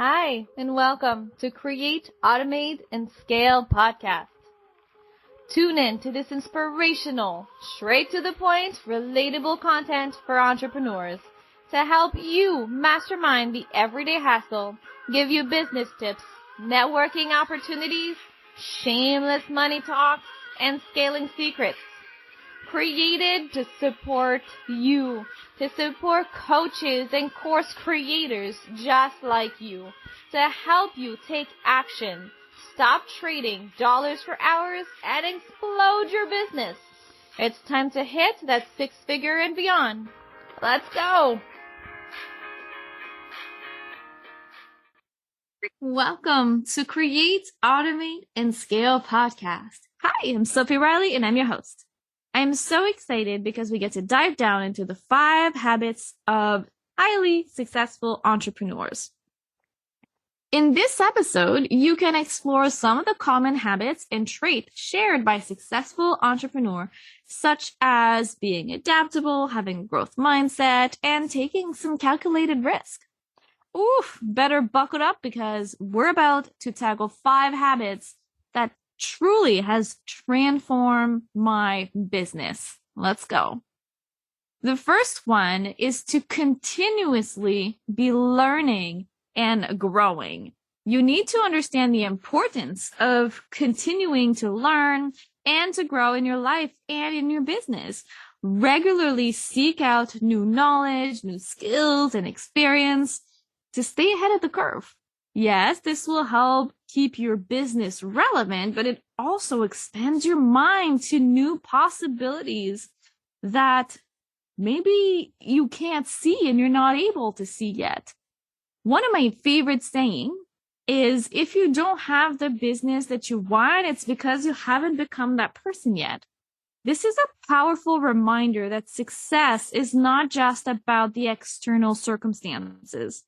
Hi, and welcome to Create, Automate, and Scale podcast. Tune in to this inspirational, straight to the point, relatable content for entrepreneurs to help you mastermind the everyday hassle, give you business tips, networking opportunities, shameless money talks, and scaling secrets. Created to support you, to support coaches and course creators just like you, to help you take action, stop trading dollars for hours, and explode your business. It's time to hit that six-figure and beyond. Let's go! Welcome to Create, Automate, and Scale podcast. Hi, I'm Sophie Riley, and I'm your host. I am so excited because we get to dive down into the 5 habits of highly successful entrepreneurs. In this episode, you can explore some of the common habits and traits shared by successful entrepreneurs, such as being adaptable, having a growth mindset, and taking some calculated risk. Oof, better buckle up because we're about to tackle 5 habits that truly has transformed my business. Let's go. The first one is to continuously be learning and growing. You need to understand the importance of continuing to learn and to grow in your life and in your business. Regularly seek out new knowledge, new skills, and experience to stay ahead of the curve. Yes, this will help keep your business relevant, but it also expands your mind to new possibilities that maybe you can't see and you're not able to see yet. One of my favorite saying is, if you don't have the business that you want, it's because you haven't become that person yet. This is a powerful reminder that success is not just about the external circumstances,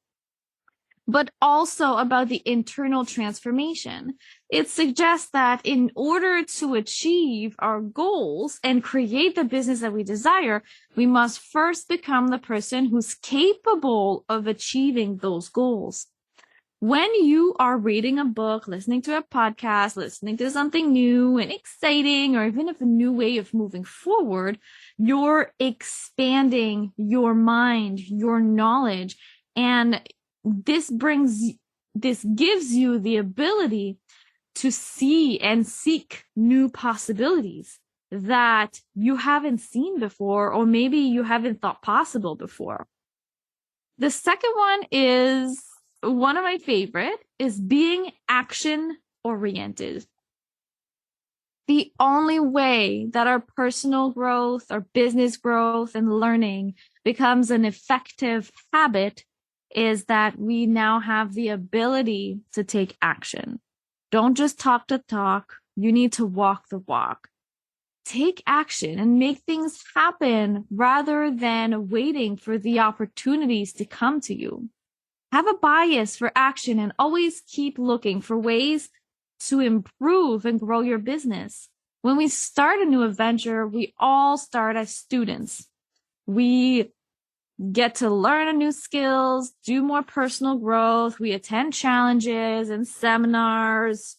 but also about the internal transformation. It suggests that in order to achieve our goals and create the business that we desire, we must first become the person who's capable of achieving those goals. When you are reading a book, listening to a podcast, listening to something new and exciting, or even a new way of moving forward, you're expanding your mind, your knowledge, and this gives you the ability to see and seek new possibilities that you haven't seen before, or maybe you haven't thought possible before. The second one is one of my favorite, is being action oriented. The only way that our personal growth, our business growth, and learning becomes an effective habit is that we now have the ability to take action. Don't just talk the talk. You need to walk the walk. Take action and make things happen rather than waiting for the opportunities to come to you. Have a bias for action and always keep looking for ways to improve and grow your business. When we start a new adventure, we all start as students. We get to learn new skills, do more personal growth. We attend challenges and seminars,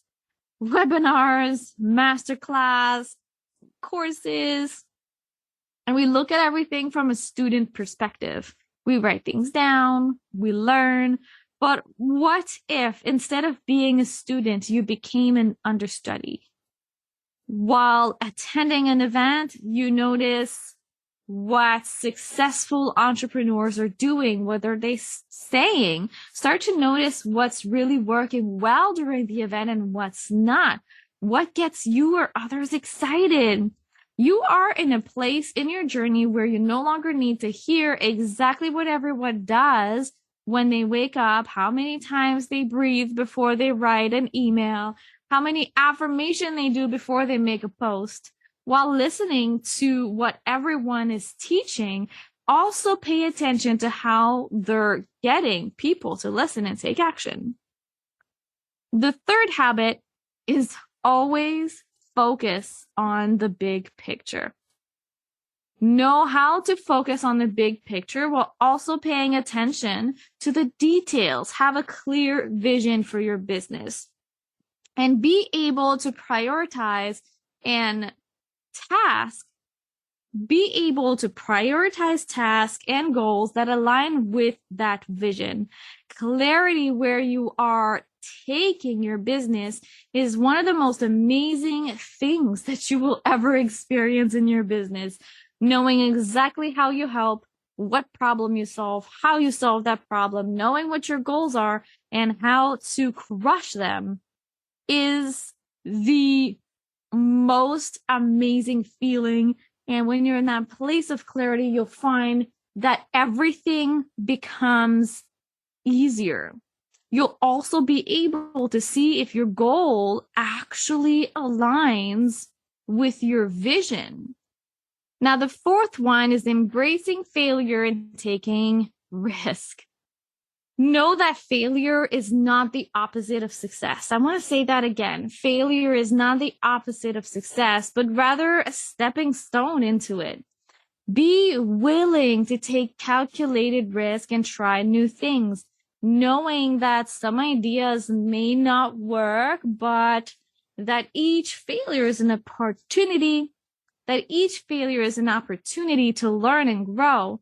webinars, masterclass, courses, and we look at everything from a student perspective. We write things down, we learn, but what if instead of being a student, you became an understudy? While attending an event, you notice what successful entrepreneurs are doing, what are they saying. Start to notice what's really working well during the event and what's not. What gets you or others excited? You are in a place in your journey where you no longer need to hear exactly what everyone does when they wake up, how many times they breathe before they write an email, how many affirmations they do before they make a post. While listening to what everyone is teaching, also pay attention to how they're getting people to listen and take action. The third habit is always focus on the big picture. Know how to focus on the big picture while also paying attention to the details. Have a clear vision for your business and be able to prioritize and task. Be able to prioritize tasks and goals that align with that vision. Clarity where you are taking your business is one of the most amazing things that you will ever experience in your business. Knowing exactly how you help, what problem you solve, how you solve that problem, knowing what your goals are and how to crush them is the most amazing feeling. And when you're in that place of clarity, you'll find that everything becomes easier. You'll also be able to see if your goal actually aligns with your vision. Now, the fourth one is embracing failure and taking risk. Know that failure is not the opposite of success. I want to say that again. Failure is not the opposite of success, but rather a stepping stone into it. Be willing to take calculated risk and try new things, knowing that some ideas may not work, but that each failure is an opportunity, to learn and grow.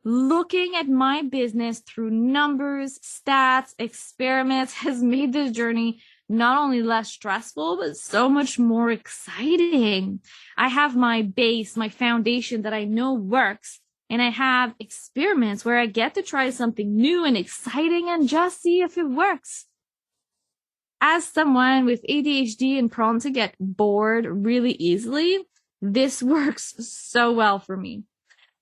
Looking at my business through numbers, stats, experiments has made this journey not only less stressful, but so much more exciting. I have my base, my foundation that I know works, and I have experiments where I get to try something new and exciting and just see if it works. As someone with ADHD and prone to get bored really easily, this works so well for me.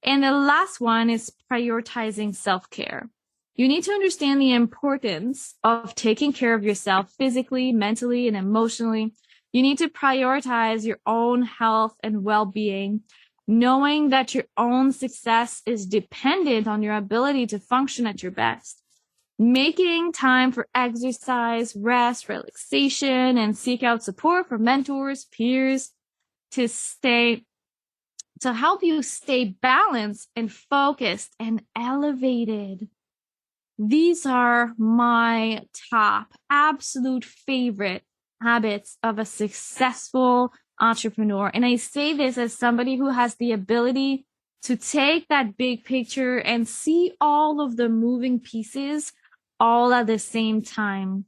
And the last one is prioritizing self-care. You need to understand the importance of taking care of yourself physically, mentally, and emotionally. You need to prioritize your own health and well-being, knowing that your own success is dependent on your ability to function at your best. Making time for exercise, rest, relaxation, and seek out support from mentors, peers to help you stay balanced and focused and elevated. These are my top absolute favorite habits of a successful entrepreneur. And I say this as somebody who has the ability to take that big picture and see all of the moving pieces all at the same time,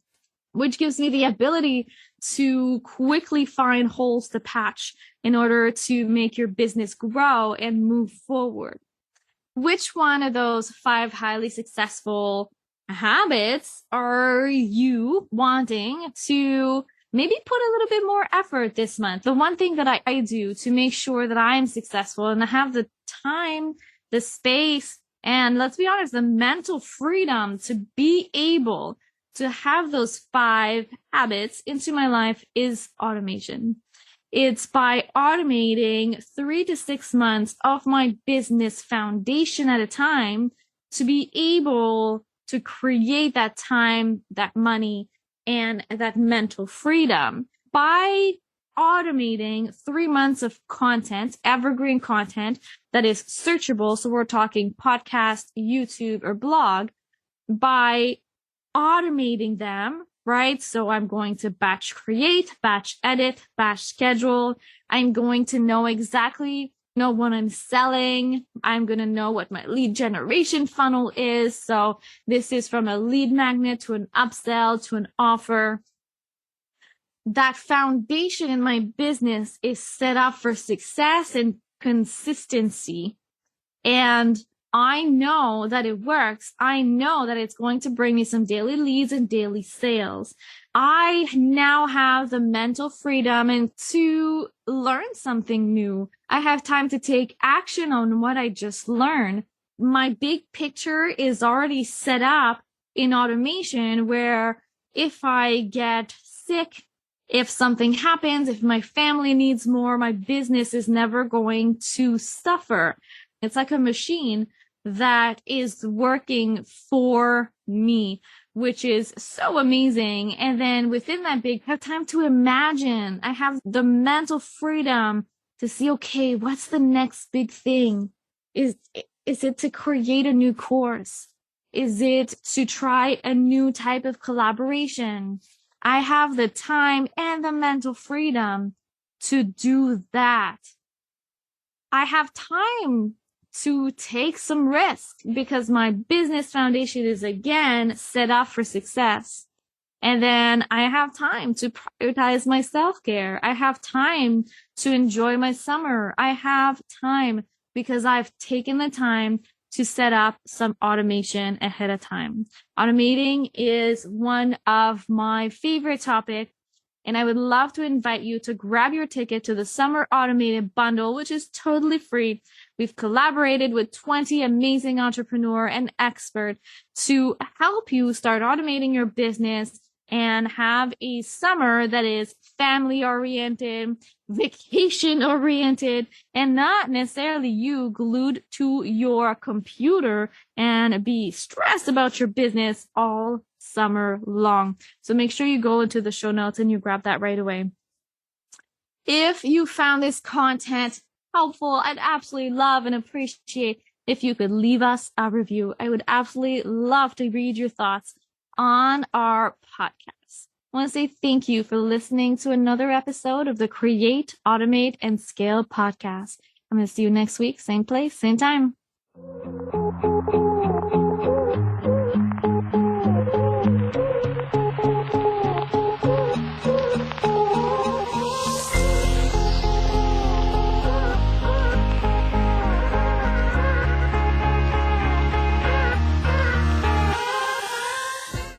which gives me the ability to quickly find holes to patch in order to make your business grow and move forward. Which one of those 5 highly successful habits are you wanting to maybe put a little bit more effort this month? The one thing that I do to make sure that I'm successful and I have the time, the space, and let's be honest, the mental freedom to be able to have those 5 habits into my life is automation. It's by automating 3 to 6 months of my business foundation at a time to be able to create that time, that money, and that mental freedom. By automating 3 months of content, evergreen content that is searchable, so we're talking podcast, YouTube, or blog, by automating them, right? So I'm going to batch create, batch edit, batch schedule. I'm going to know exactly what I'm selling. I'm going to know what my lead generation funnel is. So this is from a lead magnet to an upsell to an offer. That foundation in my business is set up for success and consistency. And I know that it works. I know that it's going to bring me some daily leads and daily sales. I now have the mental freedom and to learn something new. I have time to take action on what I just learned. My big picture is already set up in automation where if I get sick, if something happens, if my family needs more, my business is never going to suffer. It's like a machine that is working for me, which is so amazing. And then within that big, I have time to imagine. I have the mental freedom to see, okay, what's the next big thing? Is it to create a new course? Is it to try a new type of collaboration? I have the time and the mental freedom to do that. I have time to take some risk because my business foundation is again set up for success. And then I have time to prioritize my self-care. I have time to enjoy my summer. I have time because I've taken the time to set up some automation ahead of time. Automating is one of my favorite topics, and I would love to invite you to grab your ticket to the Summer Automated Bundle, which is totally free. We've collaborated with 20 amazing entrepreneurs and experts to help you start automating your business and have a summer that is family-oriented, vacation-oriented, and not necessarily you glued to your computer and be stressed about your business all summer long. So make sure you go into the show notes and you grab that right away. If you found this content helpful, I'd absolutely love and appreciate if you could leave us a review. I would absolutely love to read your thoughts on our podcast. I want to say thank you for listening to another episode of the Create, Automate, and Scale podcast. I'm going to see you next week, same place, same time.